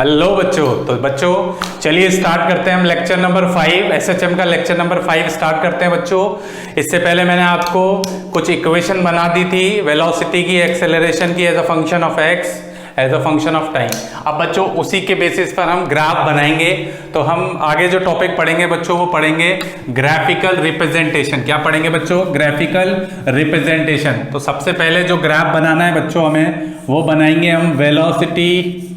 Hello बच्चों। तो बच्चों चलिए स्टार्ट करते हैं हम लेक्चर नंबर 5 एसएचएम का लेक्चर नंबर 5 स्टार्ट करते हैं बच्चों। इससे पहले मैंने आपको कुछ इक्वेशन बना दी थी वेलोसिटी की, एक्सेलरेशन की as a function of x, as a function of time. अब बच्चों उसी के बेसिस पर हम ग्राफ बनाएंगे। तो हम आगे जो टॉपिक पढ़ेंगे बच्चों वो पढ़ेंगे ग्राफिकल रिप्रेजेंटेशन। क्या पढ़ेंगे बच्चों? Graphical representation. तो सबसे पहले जो ग्राफ बनाना है बच्चों हमें वो बनाएंगे हम वेलोसिटी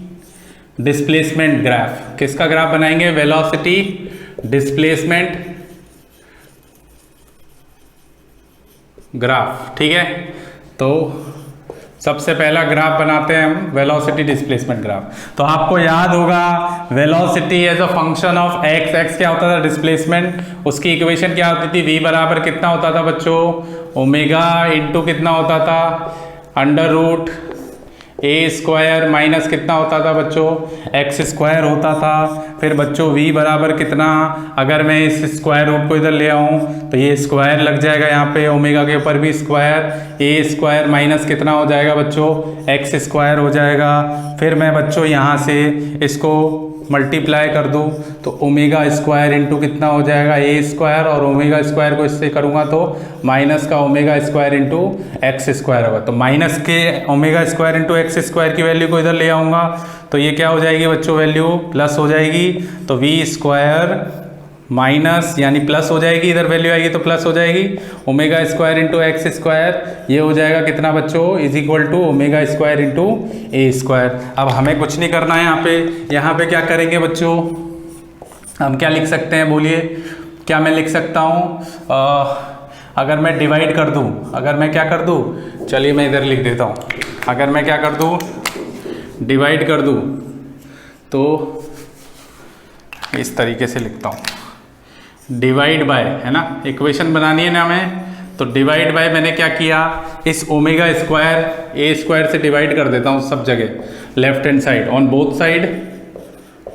डिस्प्लेसमेंट ग्राफ। किसका ग्राफ बनाएंगे? Velocity displacement graph. ठीक है, तो सबसे पहला ग्राफ बनाते हैं हम वेलोसिटी डिस्प्लेसमेंट ग्राफ। तो आपको याद होगा velocity as a function of x, x क्या होता था? डिस्प्लेसमेंट। उसकी इक्वेशन क्या होती थी? v बराबर कितना होता था बच्चों? ओमेगा इंटू कितना होता था? अंडर रूट ए स्क्वायर माइनस कितना होता था बच्चों? एक्स स्क्वायर होता था। फिर बच्चों v बराबर कितना, अगर मैं इस स्क्वायर रूट को इधर ले आऊं तो ये स्क्वायर लग जाएगा यहाँ पे, ओमेगा के ऊपर भी स्क्वायर, ए स्क्वायर माइनस कितना हो जाएगा बच्चों? एक्स स्क्वायर हो जाएगा। फिर मैं बच्चों यहाँ से इसको मल्टीप्लाई कर दूं तो ओमेगा स्क्वायर इंटू कितना हो जाएगा? ए स्क्वायर, और ओमेगा स्क्वायर को इससे करूंगा तो माइनस का omega square into x square होगा। तो माइनस के omega square into x square की वैल्यू को इधर ले आऊंगा तो ये क्या हो जाएगी बच्चों? वैल्यू प्लस हो जाएगी। तो वी स्क्वायर माइनस यानी प्लस हो जाएगी, इधर वैल्यू आएगी तो प्लस हो जाएगी। Omega square into x square ये हो जाएगा कितना बच्चों? Is equal to omega square into a square. अब हमें कुछ नहीं करना है यहाँ पे क्या करेंगे बच्चों? हम क्या लिख सकते हैं बोलिए? क्या मैं लिख सकता हूँ? अगर मैं डिवाइड कर दूँ, अगर मैं क्या कर दूँ, चलिए मैं इधर लिख देता हूँ। अगर मैं क्या कर दूँ? डिवाइड कर दूँ तो इस तरीके से लिखता हूँ, डिवाइड बाय, है ना, इक्वेशन बनानी है ना हमें। तो डिवाइड बाय मैंने क्या किया, इस ओमेगा स्क्वायर ए स्क्वायर से डिवाइड कर देता हूँ सब जगह, left hand side, on both side,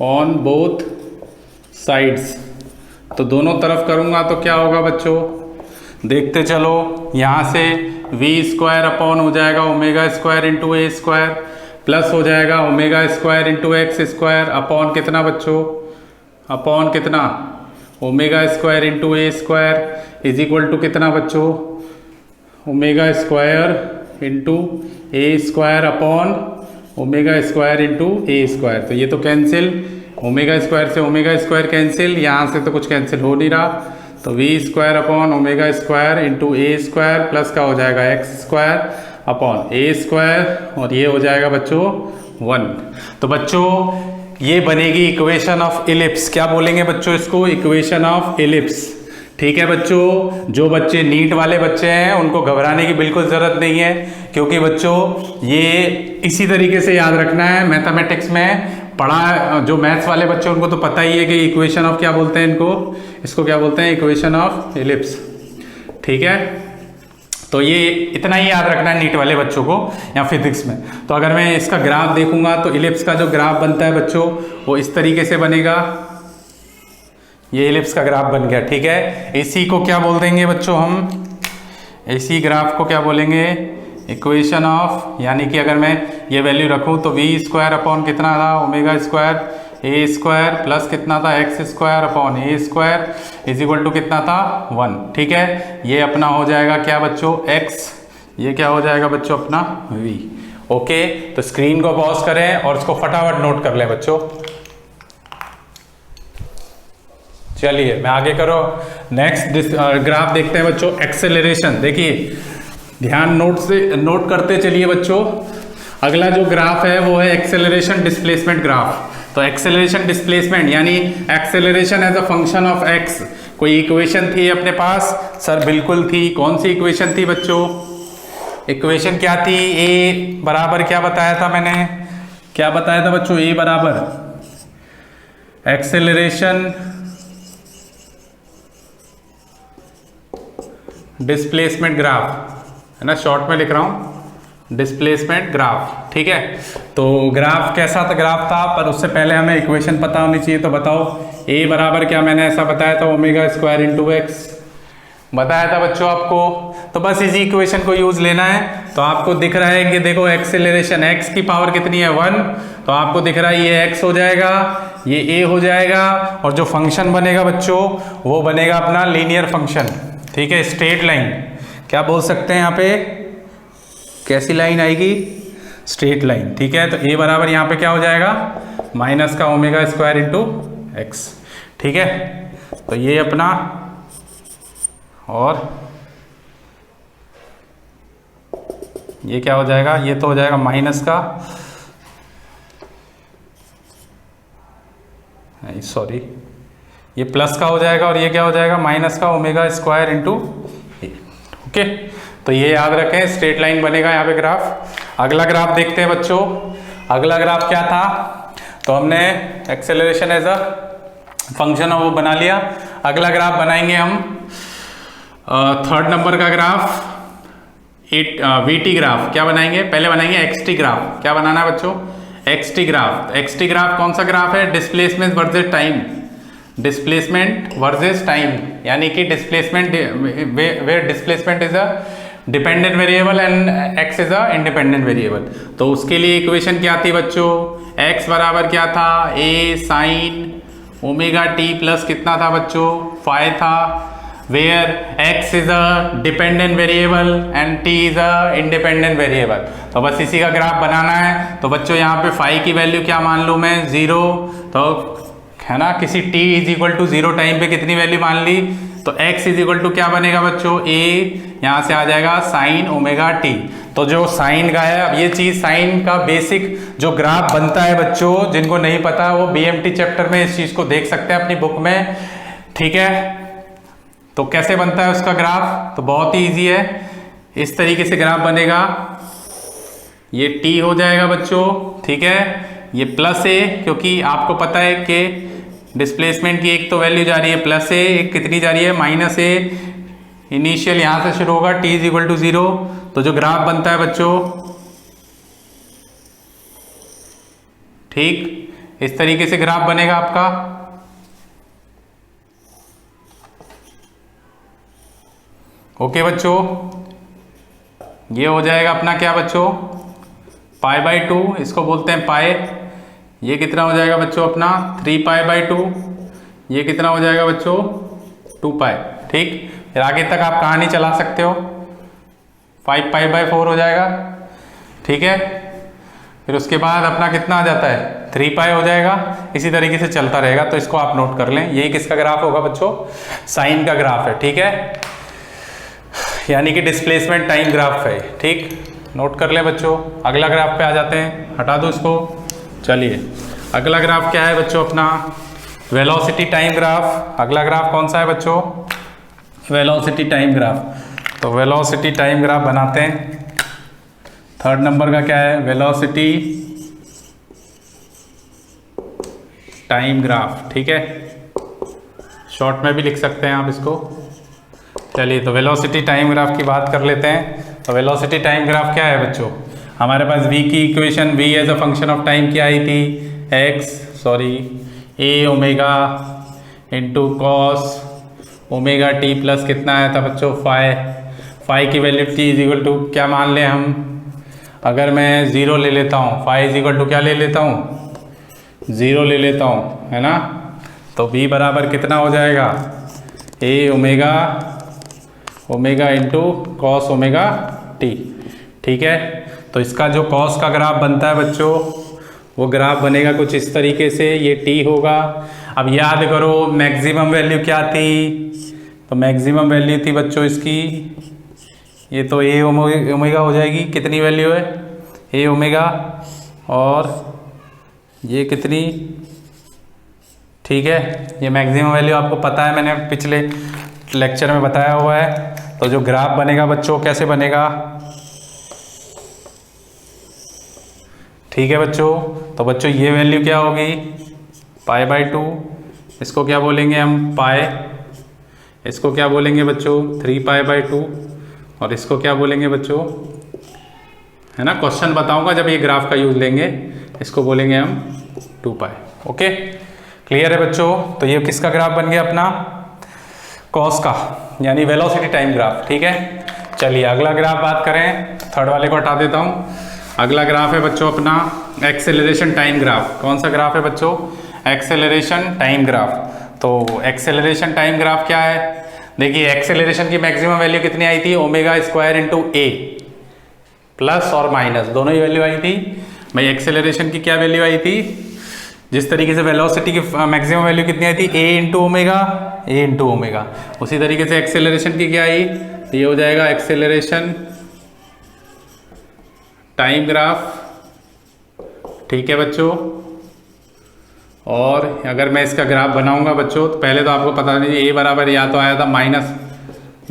on both sides. तो दोनों तरफ करूँगा तो क्या होगा बच्चों? देखते चलो, यहाँ से वी स्क्वायर अपॉन हो जाएगा omega square into a square, plus हो जाएगा omega square into x square upon कितना बच्चों? अपॉन कितना? Omega square into a square is equal to कितना बच्चों? Omega square into a square upon omega square into a square. तो ये तो कैंसिल, ओमेगा स्क्वायर से ओमेगा स्क्वायर कैंसिल, यहाँ से तो कुछ कैंसिल हो नहीं रहा। तो v square upon omega square into a square plus का हो जाएगा x square upon a square, और ये हो जाएगा बच्चों 1। तो बच्चों ये बनेगी इक्वेशन ऑफ इलिप्स। क्या बोलेंगे बच्चों इसको? Equation of ellipse. ठीक है बच्चों, जो बच्चे नीट वाले बच्चे हैं उनको घबराने की बिल्कुल ज़रूरत नहीं है, क्योंकि बच्चों ये इसी तरीके से याद रखना है। मैथमेटिक्स में पढ़ा, जो मैथ्स वाले बच्चे उनको तो पता ही है कि इक्वेशन ऑफ क्या बोलते हैं इनको, इसको क्या बोलते हैं? Equation of ellipse. ठीक है, तो ये इतना ही याद रखना है नीट वाले बच्चों को या फिजिक्स में। तो अगर मैं इसका ग्राफ देखूंगा तो इलिप्स का जो ग्राफ बनता है बच्चों वो इस तरीके से बनेगा। ये इलिप्स का ग्राफ बन गया। ठीक है, इसी को क्या बोल देंगे बच्चों हम? इसी ग्राफ को क्या बोलेंगे? इक्वेशन ऑफ, यानी कि अगर मैं ये वैल्यू रखूं तो वी स्क्वायर अपॉन कितना था? Omega square a square plus कितना था? X square upon a square is equal to कितना था? 1। ठीक है, ये अपना हो जाएगा क्या बच्चों? x, ये क्या हो जाएगा बच्चों? अपना v। ओके, तो स्क्रीन को पॉज करें और इसको फटाफट नोट कर लें बच्चों। चलिए मैं आगे करो, नेक्स्ट ग्राफ देखते हैं बच्चों, एक्सेलरेशन। देखिए ध्यान नोट करते चलिए बच्चों। अगला जो ग्राफ है वो है एक्सेलरेशन डिस्प्लेसमेंट ग्राफ। तो एक्सेलरेशन डिस्प्लेसमेंट यानी acceleration as a function of x. कोई इक्वेशन थी अपने पास? सर बिल्कुल थी। कौन सी इक्वेशन थी बच्चों? इक्वेशन क्या थी? ए बराबर क्या बताया था मैंने? क्या बताया था बच्चों? ए बराबर एक्सेलरेशन डिस्प्लेसमेंट ग्राफ, है ना, शॉर्ट में लिख रहा हूं, डिस्प्लेसमेंट ग्राफ। ठीक है, तो ग्राफ कैसा था? ग्राफ था, पर उससे पहले हमें इक्वेशन पता होनी चाहिए। तो बताओ, ए बराबर क्या मैंने ऐसा बताया था? Omega square into x. बताया था बच्चों आपको। तो बस इसी इक्वेशन को यूज लेना है। तो आपको दिख रहा है कि देखो एक्सेलरेशन x की पावर कितनी है 1, तो आपको दिख रहा है ये x हो जाएगा, ये a हो जाएगा, और जो फंक्शन बनेगा बच्चों वो बनेगा अपना लीनियर फंक्शन, ठीक है, स्ट्रेट लाइन। क्या बोल सकते हैं यहाँ पे, कैसी लाइन आएगी, स्ट्रेट लाइन, ठीक है। तो a बराबर यहाँ पे क्या हो जाएगा, माइनस का ओमेगा स्क्वायर इंटू एक्स, ठीक है। तो ये अपना, और ये क्या हो जाएगा, ये तो हो जाएगा माइनस का, सॉरी ये प्लस का हो जाएगा, और ये क्या हो जाएगा, माइनस का ओमेगा स्क्वायर इंटू ए, ओके। तो ये याद रखें, स्ट्रेट लाइन बनेगा यहाँ पे ग्राफ। अगला ग्राफ देखते हैं बच्चों। अगला ग्राफ क्या था, तो हमने एक्सेलरेशन एज अ फंक्शन वो बना लिया। अगला ग्राफ बनाएंगे हम थर्ड नंबर का ग्राफ, वीटी ग्राफ। क्या बनाएंगे, पहले बनाएंगे एक्सटी ग्राफ। क्या बनाना है बच्चों, एक्सटी ग्राफ। एक्सटी ग्राफ कौन सा ग्राफ है, displacement versus time, displacement versus time, यानी कि displacement where displacement is a dependent variable and x is an independent variable. तो उसके लिए इक्वेशन क्या थी बच्चों, एक्स बराबर क्या था, a sine omega t plus कितना था बच्चों, फाई था, where x is a dependent variable and t is an independent variable. तो बस इसी का ग्राफ बनाना है। तो बच्चों यहाँ पे फाई की वैल्यू क्या मान लूँ मैं, 0, तो है ना, किसी t is equal to 0 time पे कितनी वैल्यू मान ली, तो x इज इक्वल टू क्या बनेगा बच्चों, a, यहाँ से आ जाएगा साइन ओमेगा t। तो जो साइन का है, अब ये चीज साइन का बेसिक जो ग्राफ बनता है बच्चों, जिनको नहीं पता वो BMT चैप्टर में इस चीज को देख सकते हैं अपनी बुक में, ठीक है। तो कैसे बनता है उसका ग्राफ, तो बहुत ही इजी है, इस तरीके से ग्राफ बनेगा। ये t हो जाएगा बच्चों, ठीक है, ये प्लस ए, क्योंकि आपको पता है कि डिस्प्लेसमेंट की एक तो वैल्यू जा रही है प्लस ए, एक कितनी जा रही है माइनस ए। इनिशियल यहां से शुरू होगा, t इज इक्वल टू 0। तो जो ग्राफ बनता है बच्चों, ठीक इस तरीके से ग्राफ बनेगा आपका। ओके बच्चों, ये हो जाएगा अपना क्या बच्चों, पाई बाई 2, इसको बोलते हैं पाई। ये कितना हो जाएगा बच्चों अपना 3 पाई बाई 2, ये कितना हो जाएगा बच्चों 2 पाई, ठीक। फिर आगे तक आप कहानी चला सकते हो, 5 पाई बाई 4 हो जाएगा, ठीक है। फिर उसके बाद अपना कितना आ जाता है 3 पाई हो जाएगा, इसी तरीके से चलता रहेगा। तो इसको आप नोट कर लें, यही किसका ग्राफ होगा बच्चों, साइन का ग्राफ है, ठीक है, यानी कि डिस्प्लेसमेंट टाइम ग्राफ है, ठीक, नोट कर लें बच्चों। अगला ग्राफ पे आ जाते हैं, हटा दो इसको। चलिए अगला ग्राफ क्या है बच्चों अपना, वेलोसिटी टाइम ग्राफ। अगला ग्राफ कौन सा है बच्चों, वेलोसिटी टाइम ग्राफ। तो वेलोसिटी टाइम ग्राफ बनाते हैं। थर्ड नंबर का क्या है, वेलोसिटी टाइम ग्राफ, ठीक है, शॉर्ट में भी लिख सकते हैं आप इसको। चलिए तो वेलोसिटी टाइम ग्राफ की बात कर लेते हैं। तो वेलोसिटी टाइम ग्राफ क्या है बच्चों, हमारे पास v की equation, v as a function of time क्या आई थी, a omega into cos omega t plus कितना आया था बच्चों, फाई की value t is equal to क्या मान लें हम, अगर मैं 0 ले लेता हूँ, फाई इज इक्वल टू क्या ले लेता हूँ, 0 ले लेता हूँ, है ना। तो v बराबर कितना हो जाएगा, a omega into cos omega T, ठीक है। तो इसका जो कॉस का ग्राफ बनता है बच्चों, वो ग्राफ बनेगा कुछ इस तरीके से, ये टी होगा। अब याद करो मैक्सिमम वैल्यू क्या थी, तो मैक्सिमम वैल्यू थी बच्चों इसकी, ये तो ए ओमेगा हो जाएगी, कितनी वैल्यू है ए ओमेगा, और ये कितनी, ठीक है, ये मैक्सिमम वैल्यू आपको पता है, मैंने पिछले लेक्चर में बताया हुआ है। तो जो ग्राफ बनेगा बच्चों कैसे बनेगा, ठीक है बच्चों। तो बच्चों ये वैल्यू क्या होगी, पाई बाई 2, इसको क्या बोलेंगे हम पाई, इसको क्या बोलेंगे बच्चों 3 पाई बाई 2, और इसको क्या बोलेंगे बच्चों, है ना, क्वेश्चन बताऊंगा जब ये ग्राफ का यूज लेंगे, इसको बोलेंगे हम 2 पाई। ओके, क्लियर है बच्चों। तो ये किसका ग्राफ बन गया अपना, कॉस का, यानी वेलोसिटी टाइम ग्राफ। ठीक है, चलिए अगला ग्राफ बात करें, थर्ड वाले को हटा देता हूँ। अगला ग्राफ है बच्चों अपना एक्सेलरेशन टाइम ग्राफ। कौन सा ग्राफ है बच्चों? Acceleration time graph. तो एक्सेलरेशन टाइम ग्राफ क्या है? देखिए एक्सेलरेशन की मैक्सिमम वैल्यू कितनी आई थी? ओमेगा स्क्वायर इंटू ए, प्लस और माइनस दोनों ही वैल्यू आई थी भाई। एक्सेलरेशन की क्या वैल्यू आई थी? जिस तरीके से वेलोसिटी की मैक्सिमम वैल्यू कितनी आई थी? ए इंटू ओमेगा, उसी तरीके से एक्सेलरेशन की क्या आई? तो ये हो जाएगा एक्सेलरेशन टाइम ग्राफ। ठीक है बच्चों, और अगर मैं इसका ग्राफ बनाऊंगा बच्चों, तो पहले तो आपको पता नहीं ए बराबर या तो आया था माइनस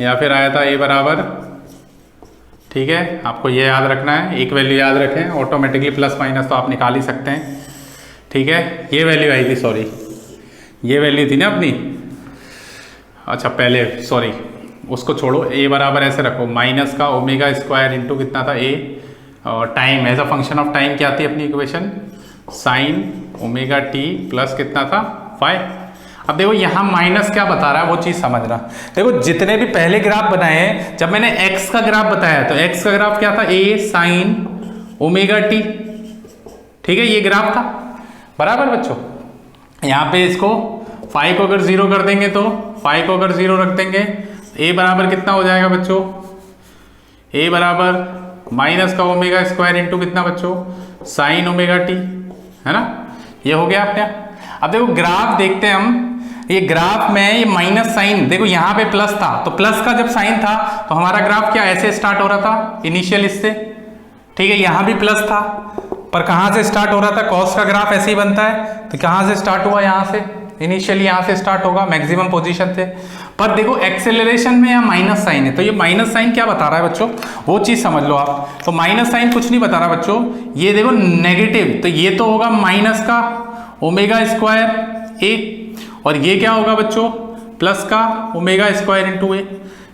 या फिर आया था ए बराबर। ठीक है, आपको ये याद रखना है, एक वैल्यू याद रखें, ऑटोमेटिकली प्लस माइनस तो आप निकाल ही सकते हैं। ठीक है, ये वैल्यू आई थी, सॉरी ये वैल्यू थी ना अपनी। अच्छा पहले सॉरी उसको छोड़ो, ए बराबर ऐसे रखो, माइनस का ओमेगा स्क्वायर इंटू कितना था? ए, और time as a function of time क्या थी अपनी equation? Sine omega t plus कितना था? 5। अब देखो यहाँ माइनस क्या बता रहा है वो चीज समझना। देखो जितने भी पहले ग्राफ बनाए हैं, जब मैंने एक्स का ग्राफ बताया तो एक्स का ग्राफ क्या था? A sine omega T. ठीक है, ये ग्राफ था बराबर बच्चों। यहाँ पे इसको 5 को अगर 0 कर देंगे तो 5 को अगर 0 रख देंगे, ए बराबर कितना हो जाएगा बच्चों? ए बराबर माइनस का ओमेगा स्क्वायर इंटू कितना बच्चों? साइन ओमेगा टी, है ना। ये हो गया अपने। अब देखो ग्राफ देखते हैं हम, ये ग्राफ में ये माइनस साइन, देखो यहाँ पे प्लस था, तो प्लस का जब साइन था तो हमारा ग्राफ क्या ऐसे स्टार्ट हो रहा था इनिशियल इससे। ठीक है, यहाँ भी प्लस था, पर कहाँ से स्टार्ट हो रहा था? कॉस का ग्राफ ऐसे ही बनता है, तो कहाँ से स्टार्ट हुआ? यहाँ से, इनिशियली यहाँ से स्टार्ट होगा, मैक्सिमम पोजीशन थे। पर देखो एक्सेलरेशन में यहाँ माइनस साइन है, तो ये माइनस साइन क्या बता रहा है बच्चों? वो चीज समझ लो आप। तो माइनस साइन कुछ नहीं बता रहा बच्चों, ये देखो नेगेटिव, तो ये तो होगा माइनस का ओमेगा स्क्वायर ए, और ये क्या होगा बच्चों? प्लस का ओमेगा स्क्वायर इंटू ए।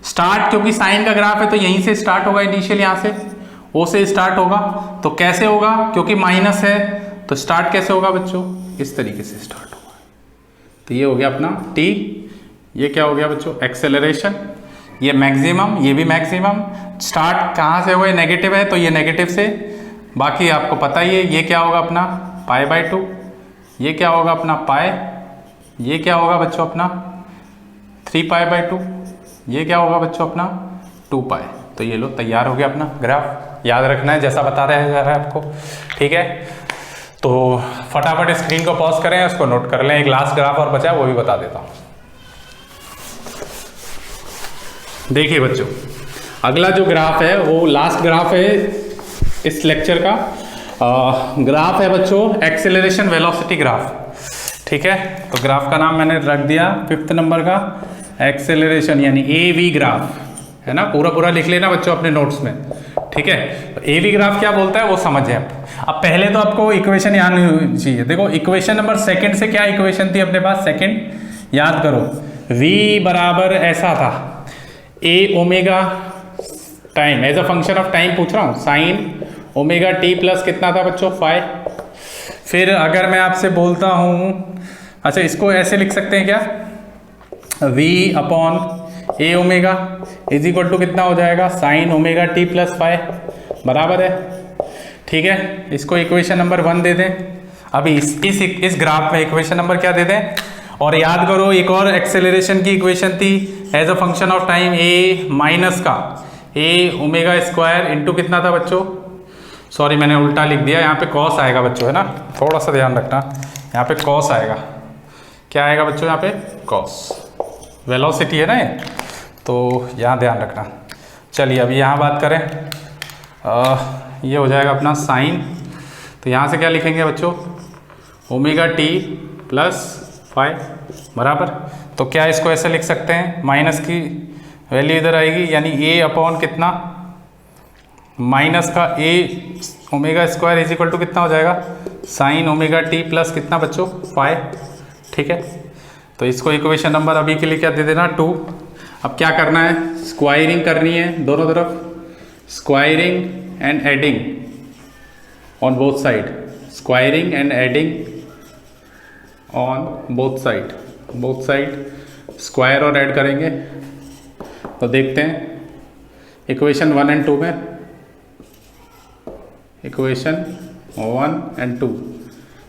स्टार्ट क्योंकि साइन का ग्राफ है तो यहीं से स्टार्ट होगा, इनिशियल यहाँ से ओ से स्टार्ट होगा। तो कैसे होगा? क्योंकि माइनस है तो स्टार्ट कैसे होगा बच्चों? इस तरीके से स्टार्ट होगा। तो ये हो गया अपना टी। ये क्या हो गया बच्चों? एक्सेलरेशन। ये मैक्सिमम, ये भी मैक्सिमम। स्टार्ट कहाँ से होगा? नेगेटिव है तो ये नेगेटिव से, बाकी आपको पता ही है। ये क्या होगा अपना? Pi by 2। ये क्या होगा अपना? पाई। ये क्या होगा बच्चों अपना? 3 पाई बाय 2। ये क्या होगा बच्चों अपना? 2 पाई। तो ये लो तैयार हो गया अपना ग्राफ। याद रखना है जैसा बता रहे हैं आपको। ठीक है, तो फटाफट स्क्रीन को पॉज करें, उसको नोट कर लें। एक लास्ट ग्राफ और बचा है, वो भी बता देता हूँ। देखिए बच्चों, अगला जो ग्राफ है वो लास्ट ग्राफ है इस लेक्चर का। ग्राफ है बच्चों एक्सेलरेशन वेलोसिटी ग्राफ। ठीक है, तो ग्राफ का नाम मैंने रख दिया 5th नंबर का एक्सेलरेशन, यानी AV ग्राफ, है ना। पूरा लिख लेना बच्चों अपने नोट्स में। ठीक है, तो AV ग्राफ क्या बोलता है वो समझे आप। अब पहले तो आपको इक्वेशन याद नहीं चाहिए। देखो इक्वेशन नंबर सेकंड से क्या इक्वेशन थी अपने पास? सेकंड याद करो, V बराबर ऐसा था, a omega time as a function of time पूछ रहा हूँ, साइन ओमेगा टी प्लस कितना था बच्चों? 5। फिर अगर मैं आपसे बोलता हूँ, अच्छा इसको ऐसे लिख सकते हैं क्या? V upon a omega is equal to कितना हो जाएगा? साइन ओमेगा टी प्लस 5 बराबर है। ठीक है, इसको इक्वेशन नंबर 1 दे दें। अभी इस ग्राफ में इक्वेशन नंबर क्या दे दें? और याद करो एक और एक्सेलरेशन की इक्वेशन थी as a function of time, a minus का ए ओमेगा स्क्वायर इंटू कितना था बच्चों? सॉरी मैंने उल्टा लिख दिया, यहाँ पे कॉस आएगा बच्चों, है ना। थोड़ा सा ध्यान रखना, यहाँ पे कॉस आएगा। क्या आएगा बच्चों यहाँ पे? कॉस। वेलोसिटी है ना ये, तो यहाँ ध्यान रखना। चलिए अभी यहाँ बात करें, ये हो जाएगा अपना साइन। तो यहाँ से क्या लिखेंगे बच्चों? ओमेगा टी प्लस 5 बराबर। तो क्या इसको ऐसे लिख सकते हैं? माइनस की वैल्यू इधर आएगी, यानी ए अपॉन कितना? माइनस का a omega square is equal to कितना हो जाएगा? साइन ओमेगा टी प्लस कितना बच्चों? 5। ठीक है, तो इसको इक्वेशन नंबर अभी के लिए क्या दे देना? 2। अब क्या करना है? स्क्वायरिंग करनी है दोनों तरफ, squaring and adding on both side, squaring and adding on both side. Square और ऐड करेंगे तो देखते हैं इक्वेशन 1 एंड 2 में, इक्वेशन 1 एंड 2,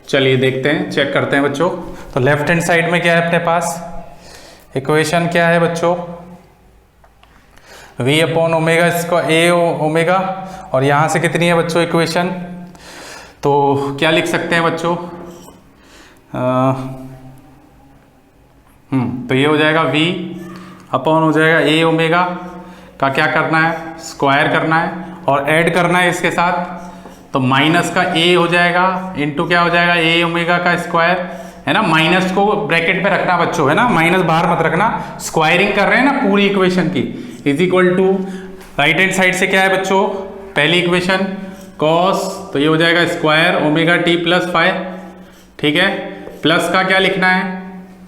चलिए देखते हैं, चेक करते हैं बच्चों। तो लेफ्ट हैंड साइड में क्या है अपने पास, इक्वेशन क्या है बच्चों, v अपॉन ओमेगा स्क्वायर ए ओमेगा, और यहाँ से कितनी है बच्चों इक्वेशन, तो क्या लिख सकते हैं बच्चों, तो ये हो जाएगा v अपॉन हो जाएगा ए ओमेगा का क्या करना है, स्क्वायर करना है और ऐड करना है इसके साथ, तो माइनस का a हो जाएगा इंटू क्या हो जाएगा ए ओमेगा का स्क्वायर, है ना। माइनस को ब्रैकेट में रखना बच्चों, है ना, माइनस बाहर मत रखना, स्क्वायरिंग कर रहे हैं ना पूरी इक्वेशन की, is equal to right hand side से क्या है बच्चों, पहली इक्वेशन कॉस, तो ये हो जाएगा square omega t plus five, ठीक है, प्लस का क्या लिखना है,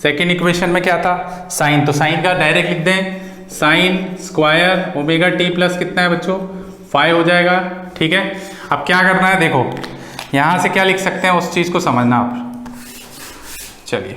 सेकेंड इक्वेशन में क्या था साइन, तो साइन का डायरेक्ट लिख दें, sine square omega t plus कितना है बच्चों 5 हो जाएगा, ठीक है। अब क्या करना है देखो, यहां से क्या लिख सकते हैं उस चीज को समझना आप, चलिए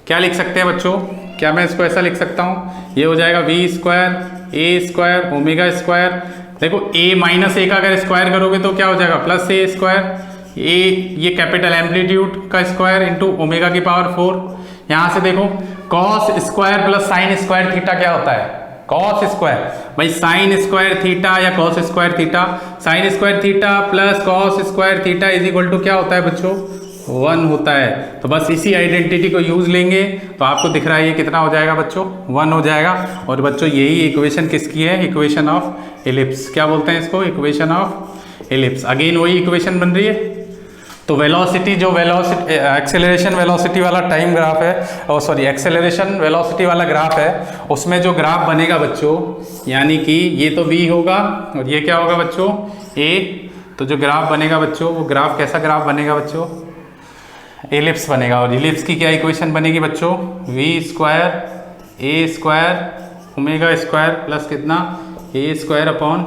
क्या लिख सकते हैं बच्चों, क्या मैं इसको ऐसा लिख सकता हूं, ये हो जाएगा v square a square omega square, देखो a माइनस ए का अगर स्क्वायर करोगे तो क्या हो जाएगा प्लस ए स्क्वायर, ए ये कैपिटल एम्पलीट्यूड का स्क्वायर इंटू ओमेगा की पावर 4, यहां से देखो cos square plus sine square theta क्या होता है, कॉस स्क्वायर, भाई साइन स्क्वायर थीटा या cos square theta, sine square theta plus cos square theta is equal to क्या होता है बच्चों 1 होता है। तो बस इसी आइडेंटिटी को यूज लेंगे तो आपको दिख रहा है ये कितना हो जाएगा बच्चों 1 हो जाएगा। और बच्चों यही इक्वेशन किसकी है, इक्वेशन ऑफ एलिप्स, क्या बोलते हैं इसको, इक्वेशन ऑफ एलिप्स। अगेन वही इक्वेशन बन रही है। तो वेलोसिटी जो वेलोसिटी एक्सेलरेशन वेलोसिटी वाला टाइम ग्राफ है, और सॉरी एक्सेलरेशन वेलोसिटी वाला ग्राफ है, उसमें जो ग्राफ बनेगा बच्चों, यानी कि ये तो v होगा और ये क्या होगा बच्चों a, तो जो ग्राफ बनेगा बच्चों वो ग्राफ कैसा ग्राफ बनेगा बच्चों, एलिप्स बनेगा। और एलिप्स की क्या इक्वेशन बनेगी बच्चों, v square a square omega square plus कितना ए स्क्वायर अपॉन,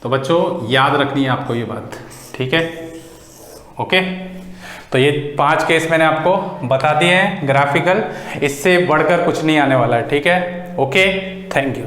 तो बच्चों याद रखनी है आपको ये बात, ठीक है, ओके। तो ये 5 केस मैंने आपको बता दिए हैं ग्राफिकल, इससे बढ़कर कुछ नहीं आने वाला है, ठीक है, ओके, थैंक यू।